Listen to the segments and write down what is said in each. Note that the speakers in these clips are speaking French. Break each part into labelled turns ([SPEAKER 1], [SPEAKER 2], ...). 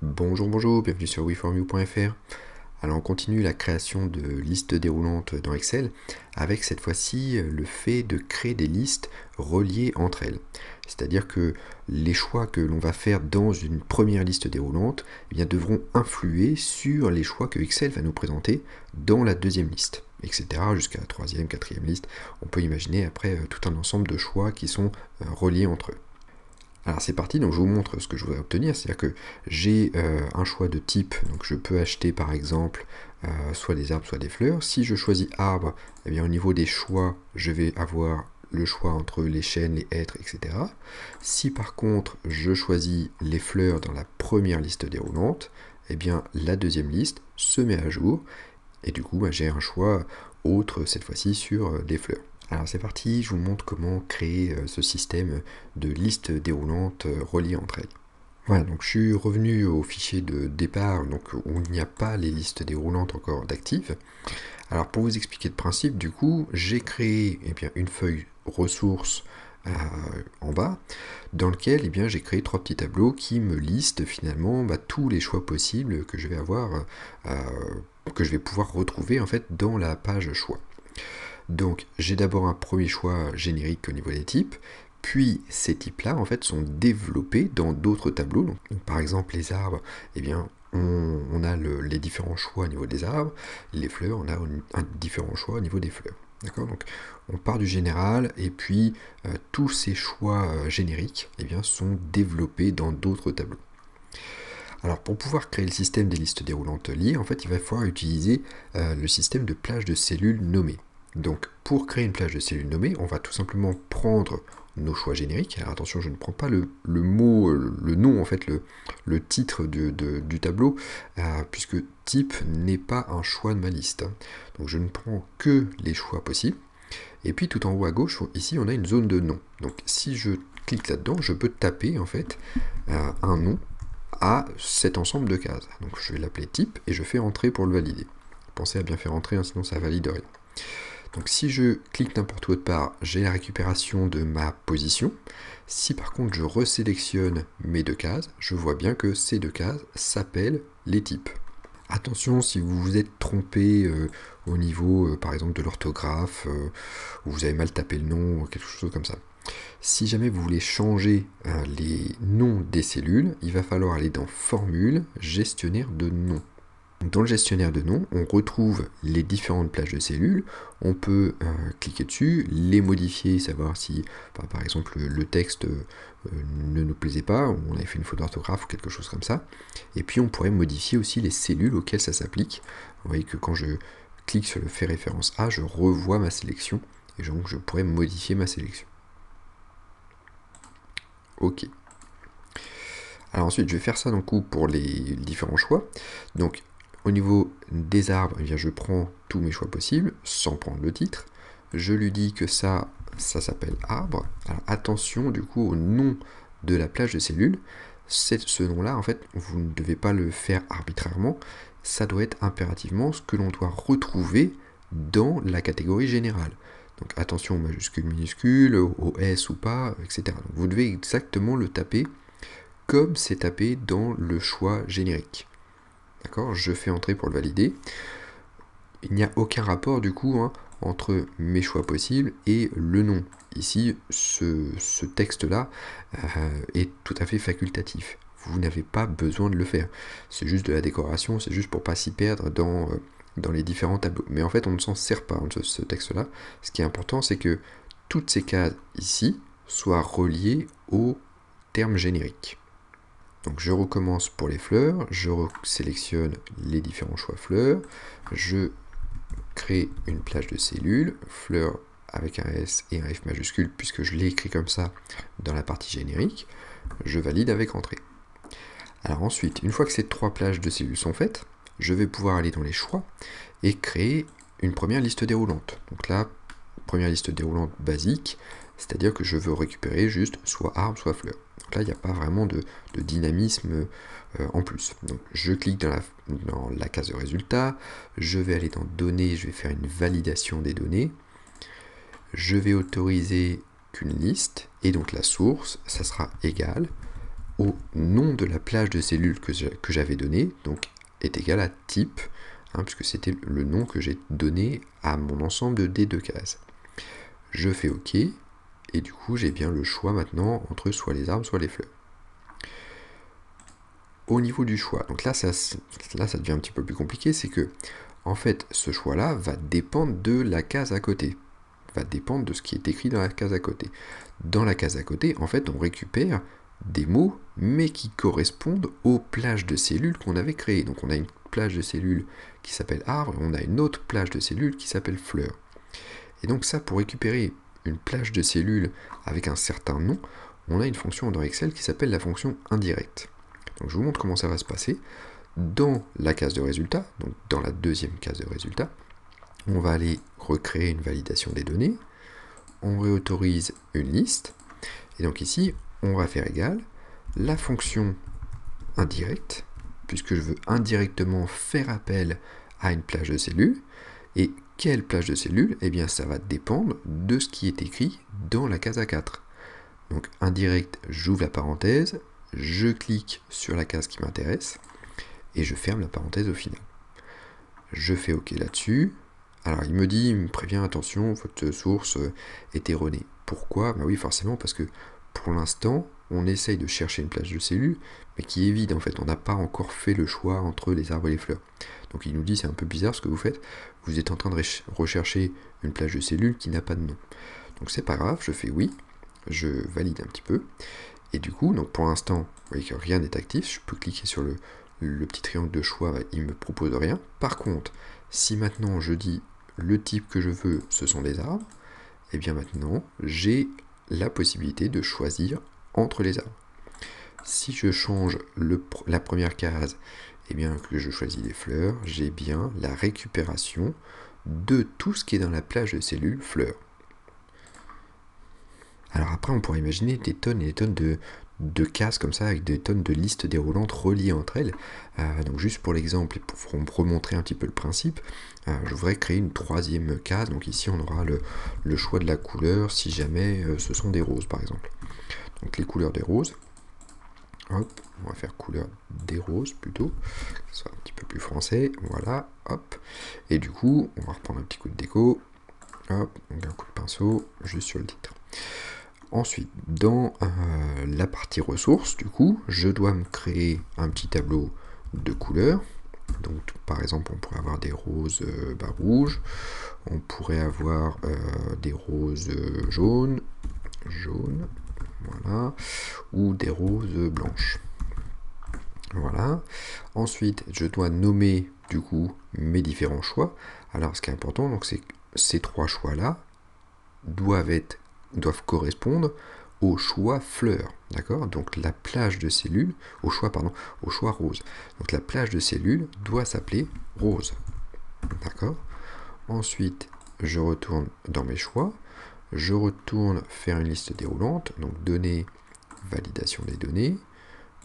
[SPEAKER 1] Bonjour, bonjour, bienvenue sur weformyou.fr. Alors on continue la création de listes déroulantes dans Excel avec cette fois-ci le fait de créer des listes reliées entre elles. C'est-à-dire que les choix que l'on va faire dans une première liste déroulante devront influer sur les choix que Excel va nous présenter dans la deuxième liste, etc. jusqu'à la troisième, quatrième liste. On peut imaginer après tout un ensemble de choix qui sont reliés entre eux. Alors c'est parti, donc je vous montre ce que je voudrais obtenir, c'est-à-dire que j'ai un choix de type, donc je peux acheter par exemple soit des arbres, soit des fleurs. Si je choisis arbre, eh bien au niveau des choix, je vais avoir le choix entre les chênes, les hêtres, etc. Si par contre je choisis les fleurs dans la première liste déroulante, eh bien la deuxième liste se met à jour, et du coup j'ai un choix autre cette fois-ci sur les fleurs. Alors c'est parti, je vous montre comment créer ce système de listes déroulantes reliées entre elles. Voilà, donc je suis revenu au fichier de départ, donc où il n'y a pas les listes déroulantes encore d'actives. Alors pour vous expliquer le principe, du coup, j'ai créé une feuille ressources en bas, dans lequel j'ai créé trois petits tableaux qui me listent finalement tous les choix possibles que je vais avoir, que je vais pouvoir retrouver en fait dans la page choix. Donc j'ai d'abord un premier choix générique au niveau des types, puis ces types-là en fait sont développés dans d'autres tableaux. Donc, par exemple les arbres, on a les différents choix au niveau des arbres, les fleurs, on a un différent choix au niveau des fleurs. D'accord. Donc on part du général et puis tous ces choix génériques sont développés dans d'autres tableaux. Alors pour pouvoir créer le système des listes déroulantes liées, en fait il va falloir utiliser le système de plage de cellules nommées. Donc pour créer une plage de cellules nommées, on va tout simplement prendre nos choix génériques. Alors attention, je ne prends pas le mot, le nom, en fait, le titre du tableau, puisque type n'est pas un choix de ma liste. Donc je ne prends que les choix possibles. Et puis tout en haut à gauche, ici, on a une zone de nom. Donc si je clique là-dedans, je peux taper en fait un nom à cet ensemble de cases. Donc je vais l'appeler type et je fais entrer pour le valider. Pensez à bien faire entrer, hein, sinon ça valide rien. Donc si je clique n'importe où autre part, j'ai la récupération de ma position. Si par contre je resélectionne mes deux cases, je vois bien que ces deux cases s'appellent les types. Attention si vous vous êtes trompé au niveau par exemple de l'orthographe, ou vous avez mal tapé le nom, ou quelque chose comme ça. Si jamais vous voulez changer les noms des cellules, il va falloir aller dans Formule, Gestionnaire de noms. Dans le gestionnaire de noms, on retrouve les différentes plages de cellules, on peut cliquer dessus, les modifier, savoir si par exemple le texte ne nous plaisait pas, ou on avait fait une faute d'orthographe ou quelque chose comme ça, et puis on pourrait modifier aussi les cellules auxquelles ça s'applique. Vous voyez que quand je clique sur le fait référence A, je revois ma sélection, et donc je pourrais modifier ma sélection. Ok. Alors ensuite, je vais faire ça pour les différents choix. Donc au niveau des arbres, je prends tous mes choix possibles, sans prendre le titre. Je lui dis que ça s'appelle arbre. Alors attention du coup au nom de la plage de cellules. Ce nom-là, en fait, vous ne devez pas le faire arbitrairement. Ça doit être impérativement ce que l'on doit retrouver dans la catégorie générale. Donc attention aux majuscules, minuscules, aux S ou pas, etc. Donc, vous devez exactement le taper comme c'est tapé dans le choix générique. D'accord, je fais entrer pour le valider. Il n'y a aucun rapport du coup entre mes choix possibles et le nom. Ici, ce texte-là est tout à fait facultatif. Vous n'avez pas besoin de le faire. C'est juste de la décoration, c'est juste pour pas s'y perdre dans les différents tableaux. Mais en fait, on ne s'en sert pas de ce texte-là. Ce qui est important, c'est que toutes ces cases ici soient reliées au terme générique. Donc je recommence pour les fleurs, je sélectionne les différents choix fleurs, je crée une plage de cellules, fleurs avec un S et un F majuscule puisque je l'ai écrit comme ça dans la partie générique, je valide avec entrée. Alors ensuite, une fois que ces trois plages de cellules sont faites, je vais pouvoir aller dans les choix et créer une première liste déroulante. Donc là, première liste déroulante basique, c'est-à-dire que je veux récupérer juste soit arbre, soit fleur. Donc là, il n'y a pas vraiment de dynamisme en plus. Donc je clique dans la case de résultats, je vais aller dans données, je vais faire une validation des données, je vais autoriser qu'une liste, et donc la source, ça sera égal au nom de la plage de cellules que j'avais donné, donc est égal à type, puisque c'était le nom que j'ai donné à mon ensemble des deux cases. Je fais OK, et du coup j'ai bien le choix maintenant entre soit les arbres, soit les fleurs. Au niveau du choix, donc là ça devient un petit peu plus compliqué, c'est que en fait ce choix-là va dépendre de la case à côté, va dépendre de ce qui est écrit dans la case à côté. Dans la case à côté, en fait on récupère des mots, mais qui correspondent aux plages de cellules qu'on avait créées. Donc on a une plage de cellules qui s'appelle arbre, on a une autre plage de cellules qui s'appelle fleur. Et donc ça, pour récupérer une plage de cellules avec un certain nom, on a une fonction dans Excel qui s'appelle la fonction indirecte. Donc je vous montre comment ça va se passer. Dans la case de résultat, donc dans la deuxième case de résultat, on va aller recréer une validation des données, on réautorise une liste, et donc ici, on va faire égal la fonction indirecte, puisque je veux indirectement faire appel à une plage de cellules, et quelle plage de cellules? Eh bien ça va dépendre de ce qui est écrit dans la case A4. Donc indirect, j'ouvre la parenthèse, je clique sur la case qui m'intéresse, et je ferme la parenthèse au final. Je fais OK là-dessus. Alors il me prévient, attention, votre source est erronée. Pourquoi? Bah oui, forcément, parce que pour l'instant, on essaye de chercher une plage de cellules, mais qui est vide en fait. On n'a pas encore fait le choix entre les arbres et les fleurs. Donc il nous dit, c'est un peu bizarre ce que vous faites. Vous êtes en train de rechercher une plage de cellules qui n'a pas de nom. Donc c'est pas grave, je fais oui, je valide un petit peu. Et du coup, donc pour l'instant, vous voyez que rien n'est actif. Je peux cliquer sur le petit triangle de choix, il me propose rien. Par contre, si maintenant je dis le type que je veux, ce sont des arbres, et bien maintenant, j'ai la possibilité de choisir entre les arbres. Si je change la première case, et bien que je choisis les fleurs, j'ai bien la récupération de tout ce qui est dans la plage de cellules fleurs. Alors après, on pourrait imaginer des tonnes et des tonnes de cases comme ça, avec des tonnes de listes déroulantes reliées entre elles. Donc juste pour l'exemple, et pour remontrer un petit peu le principe, je voudrais créer une troisième case. Donc ici, on aura le choix de la couleur, si jamais ce sont des roses, par exemple. Donc les couleurs des roses. Hop, on va faire couleur des roses plutôt, que ce soit un petit peu plus français. Voilà, hop. Et du coup, on va reprendre un petit coup de déco. Hop, donc un coup de pinceau, juste sur le titre. Ensuite, dans la partie ressources, du coup, je dois me créer un petit tableau de couleurs. Donc, par exemple, on pourrait avoir des roses rouges, on pourrait avoir des roses jaunes, voilà, ou des roses blanches. Voilà. Ensuite, je dois nommer, du coup, mes différents choix. Alors, ce qui est important, donc, c'est que ces trois choix-là doivent correspondre au choix fleurs, d'accord? Donc la plage de cellules, au choix rose. Donc la plage de cellules doit s'appeler rose, d'accord? Ensuite, je retourne dans mes choix, je retourne faire une liste déroulante, donc données, validation des données,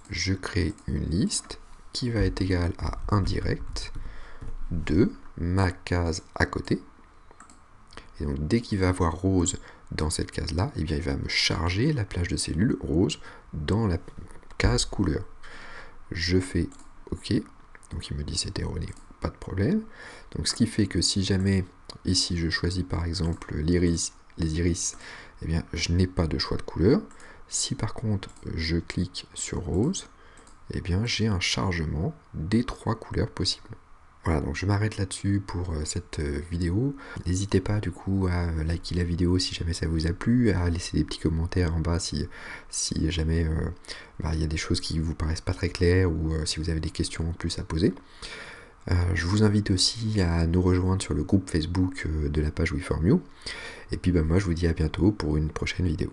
[SPEAKER 1] je crée une liste qui va être égale à indirect de ma case à côté. Et donc dès qu'il va avoir rose dans cette case-là, eh bien, il va me charger la plage de cellules rose dans la case couleur. Je fais OK, donc il me dit c'est erroné, pas de problème. Donc ce qui fait que si jamais ici je choisis par exemple les iris, eh bien je n'ai pas de choix de couleur. Si par contre je clique sur rose, eh bien j'ai un chargement des trois couleurs possibles. Voilà, donc je m'arrête là-dessus pour cette vidéo. N'hésitez pas du coup à liker la vidéo si jamais ça vous a plu, à laisser des petits commentaires en bas si jamais il y a des choses qui vous paraissent pas très claires ou si vous avez des questions en plus à poser. Je vous invite aussi à nous rejoindre sur le groupe Facebook de la page WeFormYou. Et puis moi je vous dis à bientôt pour une prochaine vidéo.